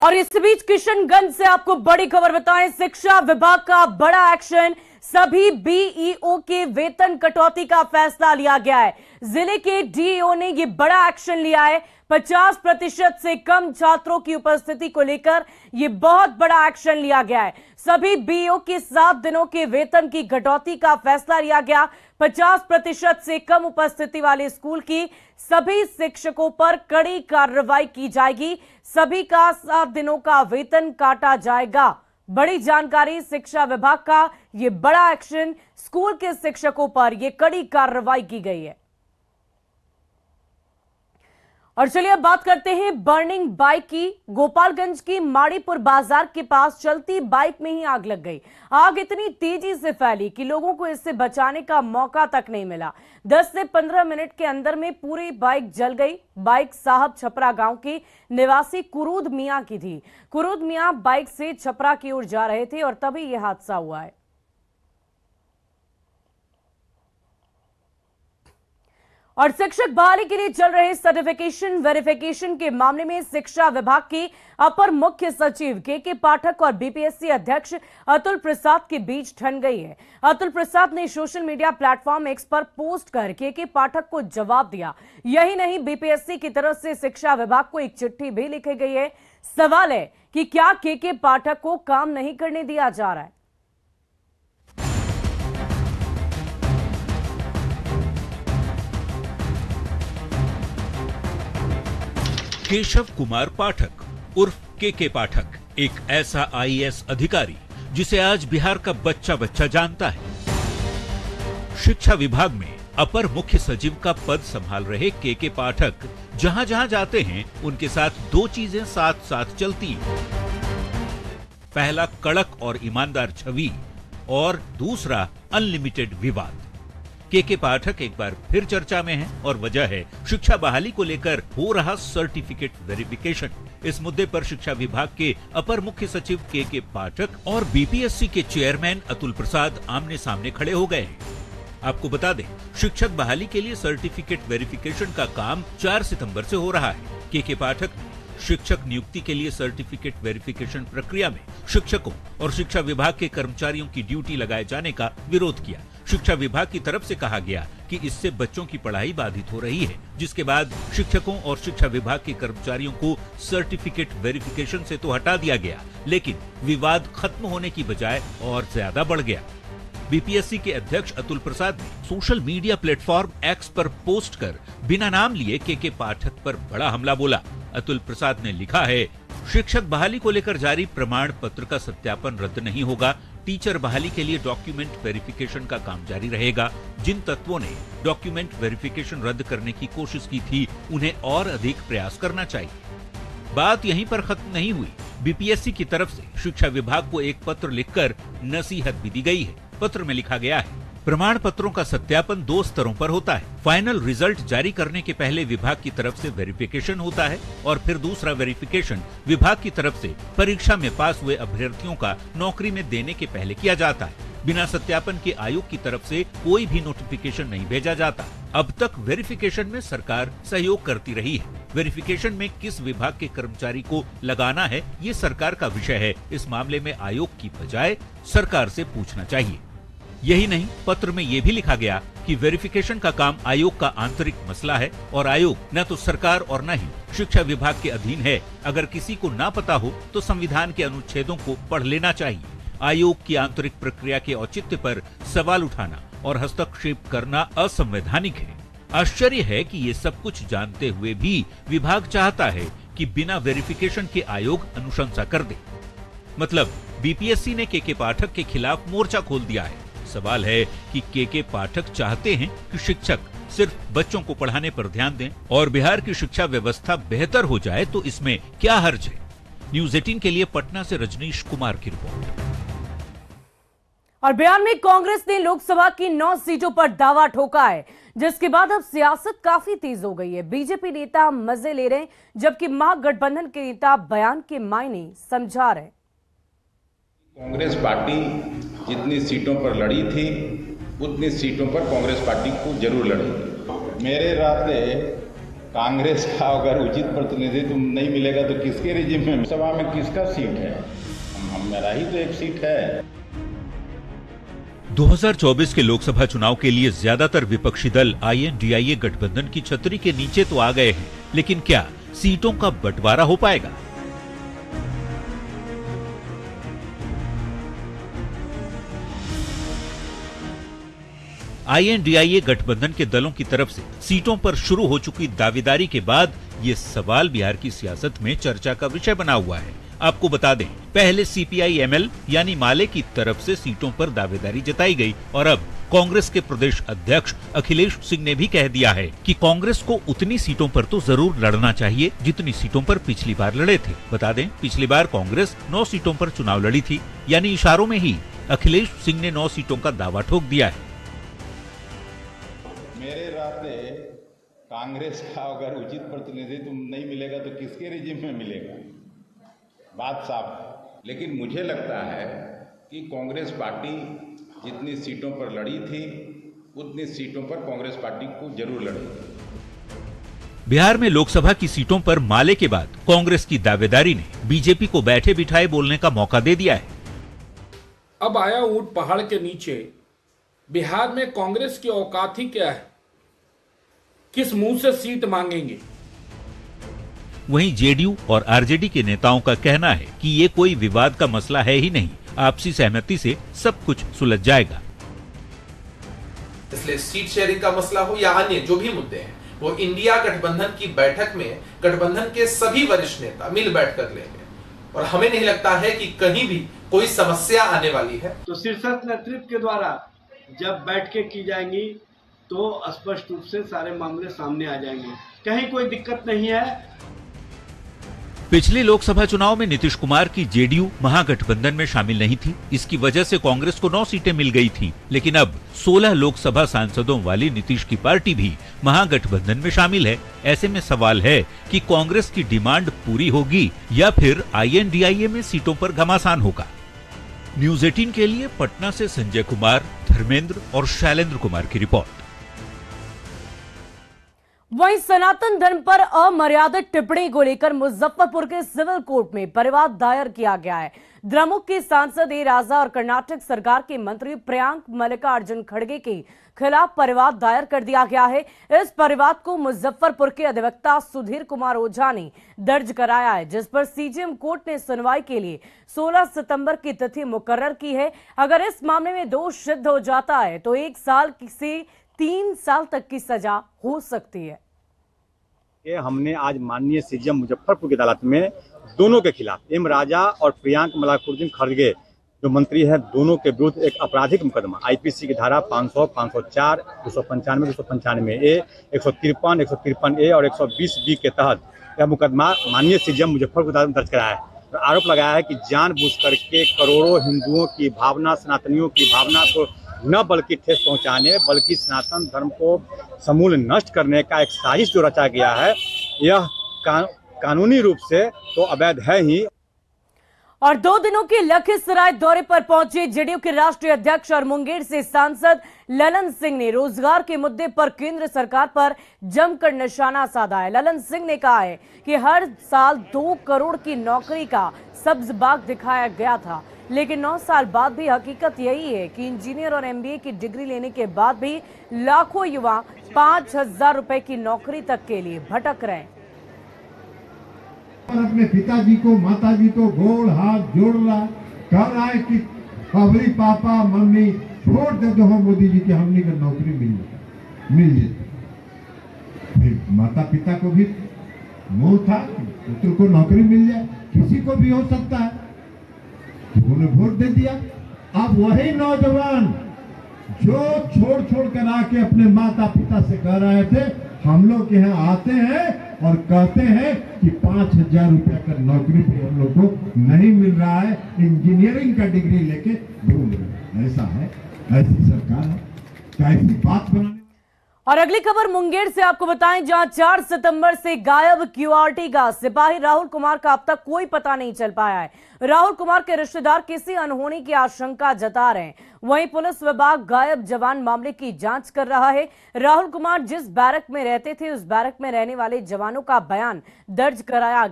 और इस बीच किशनगंज से आपको बड़ी खबर बताएं, शिक्षा विभाग का बड़ा एक्शन। सभी बीईओ के वेतन कटौती का फैसला लिया गया है। जिले के डीईओ ने यह बड़ा एक्शन लिया है। 50% से कम छात्रों की उपस्थिति को लेकर यह बहुत बड़ा एक्शन लिया गया है। सभी बीईओ के 7 दिनों के वेतन की कटौती का फैसला लिया गया। 50% से कम उपस्थिति वाले स्कूल की सभी शिक्षकों पर कड़ी कार्रवाई की जाएगी। सभी का 7 दिनों का वेतन काटा जाएगा। बड़ी जानकारी, शिक्षा विभाग का यह बड़ा एक्शन, स्कूल के शिक्षकों पर यह कड़ी कार्रवाई की गई है। और चलिए अब बात करते हैं बर्निंग बाइक की। गोपालगंज की माड़ीपुर बाजार के पास चलती बाइक में ही आग लग गई। आग इतनी तेजी से फैली कि लोगों को इससे बचाने का मौका तक नहीं मिला। 10 से 15 मिनट के अंदर में पूरी बाइक जल गई। बाइक साहब छपरा गांव के निवासी कुरूद मियां की थी। कुरूद मियां बाइक से छपरा की ओर जा रहे थे और तभी यह हादसा हुआ है। और शिक्षक बहाली के लिए चल रहे सर्टिफिकेशन वेरिफिकेशन के मामले में शिक्षा विभाग के अपर मुख्य सचिव के पाठक और बीपीएससी अध्यक्ष अतुल प्रसाद के बीच ठन गई है। अतुल प्रसाद ने सोशल मीडिया प्लेटफॉर्म एक्स पर पोस्ट कर के पाठक को जवाब दिया। यही नहीं, बीपीएससी की तरफ से शिक्षा विभाग को एक चिट्ठी भी लिखी गई है। सवाल है कि क्या के पाठक को काम नहीं करने दिया जा रहा है। केशव कुमार पाठक उर्फ के पाठक एक ऐसा आईएएस अधिकारी जिसे आज बिहार का बच्चा बच्चा जानता है। शिक्षा विभाग में अपर मुख्य सचिव का पद संभाल रहे के पाठक जहां जहां जाते हैं उनके साथ 2 चीजें साथ साथ चलती हैं। पहला कड़क और ईमानदार छवि और दूसरा अनलिमिटेड विवाद। के पाठक एक बार फिर चर्चा में हैं और वजह है शिक्षा बहाली को लेकर हो रहा सर्टिफिकेट वेरिफिकेशन। इस मुद्दे पर शिक्षा विभाग के अपर मुख्य सचिव के पाठक और बीपीएससी के चेयरमैन अतुल प्रसाद आमने सामने खड़े हो गए हैं। आपको बता दें, शिक्षक बहाली के लिए सर्टिफिकेट वेरिफिकेशन का काम 4 सितंबर से हो रहा है। के पाठक ने शिक्षक नियुक्ति के लिए सर्टिफिकेट वेरिफिकेशन प्रक्रिया में शिक्षकों और शिक्षा विभाग के कर्मचारियों की ड्यूटी लगाए जाने का विरोध किया। शिक्षा विभाग की तरफ से कहा गया कि इससे बच्चों की पढ़ाई बाधित हो रही है, जिसके बाद शिक्षकों और शिक्षा विभाग के कर्मचारियों को सर्टिफिकेट वेरिफिकेशन से तो हटा दिया गया, लेकिन विवाद खत्म होने की बजाय और ज्यादा बढ़ गया। बीपीएससी के अध्यक्ष अतुल प्रसाद ने सोशल मीडिया प्लेटफॉर्म एक्स पर पोस्ट कर बिना नाम लिए के पाठक पर बड़ा हमला बोला। अतुल प्रसाद ने लिखा है, शिक्षक बहाली को लेकर जारी प्रमाण पत्र का सत्यापन रद्द नहीं होगा। टीचर बहाली के लिए डॉक्यूमेंट वेरिफिकेशन का काम जारी रहेगा। जिन तत्वों ने डॉक्यूमेंट वेरिफिकेशन रद्द करने की कोशिश की थी, उन्हें और अधिक प्रयास करना चाहिए। बात यहीं पर खत्म नहीं हुई। बीपीएससी की तरफ से शिक्षा विभाग को एक पत्र लिखकर नसीहत भी दी गई है। पत्र में लिखा गया है, प्रमाण पत्रों का सत्यापन 2 स्तरों पर होता है। फाइनल रिजल्ट जारी करने के पहले विभाग की तरफ से वेरिफिकेशन होता है और फिर दूसरा वेरिफिकेशन विभाग की तरफ से परीक्षा में पास हुए अभ्यर्थियों का नौकरी में देने के पहले किया जाता है। बिना सत्यापन के आयोग की तरफ से कोई भी नोटिफिकेशन नहीं भेजा जाता। अब तक वेरिफिकेशन में सरकार सहयोग करती रही है। वेरिफिकेशन में किस विभाग के कर्मचारी को लगाना है, ये सरकार का विषय है। इस मामले में आयोग की बजाय सरकार से पूछना चाहिए। यही नहीं, पत्र में यह भी लिखा गया कि वेरिफिकेशन का काम आयोग का आंतरिक मसला है और आयोग न तो सरकार और न ही शिक्षा विभाग के अधीन है। अगर किसी को ना पता हो तो संविधान के अनुच्छेदों को पढ़ लेना चाहिए। आयोग की आंतरिक प्रक्रिया के औचित्य पर सवाल उठाना और हस्तक्षेप करना असंवैधानिक है। आश्चर्य है कि ये सब कुछ जानते हुए भी विभाग चाहता है कि बिना वेरिफिकेशन के आयोग अनुशंसा कर दे। मतलब बीपीएससी ने के पाठक के खिलाफ मोर्चा खोल दिया है। सवाल है कि के पाठक चाहते हैं कि शिक्षक सिर्फ बच्चों को पढ़ाने पर ध्यान दें और बिहार की शिक्षा व्यवस्था बेहतर हो जाए, तो इसमें क्या हर्ज है। न्यूज़ 18 के लिए पटना से रजनीश कुमार की रिपोर्ट। और बिहार में कांग्रेस ने लोकसभा की 9 सीटों पर दावा ठोका है, जिसके बाद अब सियासत काफी तेज हो गई है। बीजेपी नेता मजे ले रहे हैं, जबकि महागठबंधन के नेता बयान के मायने समझा रहे। कांग्रेस पार्टी जितनी सीटों पर लड़ी थी, उतनी सीटों पर कांग्रेस पार्टी को जरूर लड़ेगी। मेरे रास्ते कांग्रेस का अगर उचित प्रतिनिधित्व नहीं मिलेगा तो किसके रिजिम में, सभा में किसका सीट है? मेरा ही तो एक सीट है। 2024 के लोकसभा चुनाव के लिए ज्यादातर विपक्षी दल INDIA गठबंधन की छतरी के नीचे तो आ गए हैं, लेकिन क्या सीटों का बंटवारा हो पाएगा? INDIA गठबंधन के दलों की तरफ से सीटों पर शुरू हो चुकी दावेदारी के बाद ये सवाल बिहार की सियासत में चर्चा का विषय बना हुआ है। आपको बता दें, पहले CPI-ML यानी माले की तरफ से सीटों पर दावेदारी जताई गई और अब कांग्रेस के प्रदेश अध्यक्ष अखिलेश सिंह ने भी कह दिया है कि कांग्रेस को उतनी सीटों पर तो जरूर लड़ना चाहिए जितनी सीटों पर पिछली बार लड़े थे। बता दें, पिछली बार कांग्रेस 9 सीटों पर चुनाव लड़ी थी, यानी इशारों में ही अखिलेश सिंह ने 9 सीटों का दावा ठोक दिया है। मेरे रास्ते कांग्रेस का अगर उचित प्रतिनिधित्व नहीं मिलेगा तो किसके रिजिम में मिलेगा? बात साफ है। लेकिन मुझे लगता है कि कांग्रेस पार्टी जितनी सीटों पर लड़ी थी उतनी सीटों पर कांग्रेस पार्टी को जरूर लड़ेगी। बिहार में लोकसभा की सीटों पर माले के बाद कांग्रेस की दावेदारी ने बीजेपी को बैठे बिठाए बोलने का मौका दे दिया है। अब आया ऊंट पहाड़ के नीचे। बिहार में कांग्रेस की औकात ही क्या है? किस मुंह से सीट मांगेंगे? वहीं जेडीयू और आरजेडी के नेताओं का कहना है कि ये कोई विवाद का मसला है ही नहीं, आपसी सहमति से सब कुछ सुलझ जाएगा। इसलिए सीट शेयरिंग का मसला हो या अन्य जो भी मुद्दे हैं, वो इंडिया गठबंधन की बैठक में गठबंधन के सभी वरिष्ठ नेता मिल बैठ कर लेंगे और हमें नहीं लगता है कि कहीं भी कोई समस्या आने वाली है। तो शीर्षस्थ नेतृत्व के द्वारा जब बैठकें की जाएंगी तो स्पष्ट रूप से सारे मामले सामने आ जाएंगे, कहीं कोई दिक्कत नहीं है। पिछले लोकसभा चुनाव में नीतीश कुमार की जेडीयू महागठबंधन में शामिल नहीं थी, इसकी वजह से कांग्रेस को 9 सीटें मिल गई थी। लेकिन अब 16 लोकसभा सांसदों वाली नीतीश की पार्टी भी महागठबंधन में शामिल है। ऐसे में सवाल है कि कांग्रेस की डिमांड पूरी होगी या फिर INDIA में सीटों पर घमासान होगा। न्यूज 18 के लिए पटना से संजय कुमार, धर्मेंद्र और शैलेंद्र कुमार की रिपोर्ट। वहीं सनातन धर्म पर अमर्यादित टिप्पणी को लेकर मुजफ्फरपुर के सिविल कोर्ट में परिवाद दायर किया गया है। द्रमुक के सांसद ए राजा और कर्नाटक सरकार के मंत्री प्रियांक मल्लिकार्जुन खड़गे के खिलाफ परिवाद दायर कर दिया गया है। इस परिवाद को मुजफ्फरपुर के अधिवक्ता सुधीर कुमार ओझा ने दर्ज कराया है, जिस पर CJM कोर्ट ने सुनवाई के लिए 16 सितंबर की तिथि मुकर्रर की है। अगर इस मामले में दोष सिद्ध हो जाता है तो 1 साल से 3 साल तक की सजा हो सकती है। ये हमने आज माननीय CJM मुजफ्फरपुर की अदालत में दोनों के खिलाफ एम राजा और प्रियांक मल्लिकार्जुन खड़गे जो मंत्री हैं, दोनों के विरुद्ध एक आपराधिक मुकदमा IPC की धारा 500, 504, 295, 295A, 153, 153A और 120B के तहत यह मुकदमा माननीय CJM मुजफ्फरपुर की अदालत में दर्ज कराया है। तो आरोप लगाया है कि जानबूझ करके करोड़ों हिंदुओं की भावना, सनातनियों की भावना को न बल्कि ठेस पहुंचाने बल्कि सनातन धर्म को समूल नष्ट करने का एक साजिश जो रचा गया है, यह कानूनी रूप से तो अवैध है ही। और 2 दिनों के लखीसराय दौरे पर पहुंचे जेडीयू के राष्ट्रीय अध्यक्ष और मुंगेर से सांसद ललन सिंह ने रोजगार के मुद्दे पर केंद्र सरकार पर जमकर निशाना साधा है। ललन सिंह ने कहा है कि हर साल 2 करोड़ की नौकरी का सब्ज बाग दिखाया गया था, लेकिन 9 साल बाद भी हकीकत यही है कि इंजीनियर और MBA की डिग्री लेने के बाद भी लाखों युवा 5,000 रुपए की नौकरी तक के लिए भटक रहे हैं। और अपने पिताजी को, माताजी को गोड़ हाथ जोड़ रहा, कह रहा है कि अबरी पापा मम्मी वोट दे दो मोदी जी की, हमने को नौकरी मिल जाए। फिर माता पिता को भी मोह था पुत्र को नौकरी मिल जाए, किसी को भी हो सकता है, उन्होंने वोट दे दिया। अब वही नौजवान जो छोड़ कर आके अपने माता पिता से कह रहे थे, हम लोग के यहाँ आते हैं और कहते हैं कि 5,000 रुपया का नौकरी भी हम लोग को नहीं मिल रहा है, इंजीनियरिंग का डिग्री लेके घूम रहे हैं। ऐसा है, ऐसी सरकार है, क्या ऐसी बात बनाने। और अगली खबर मुंगेर से आपको बताएं, जहां 4 सितंबर से गायब क्यूआरटी का सिपाही राहुल कुमार का अब तक कोई पता नहीं चल पाया है। राहुल कुमार के रिश्तेदार किसी अनहोनी की आशंका जता रहे हैं। वहीं पुलिस विभाग गायब जवान मामले की जांच कर रहा है। राहुल कुमार जिस बैरक में रहते थे, उस बैरक में रहने वाले जवानों का बयान दर्ज कराया गया।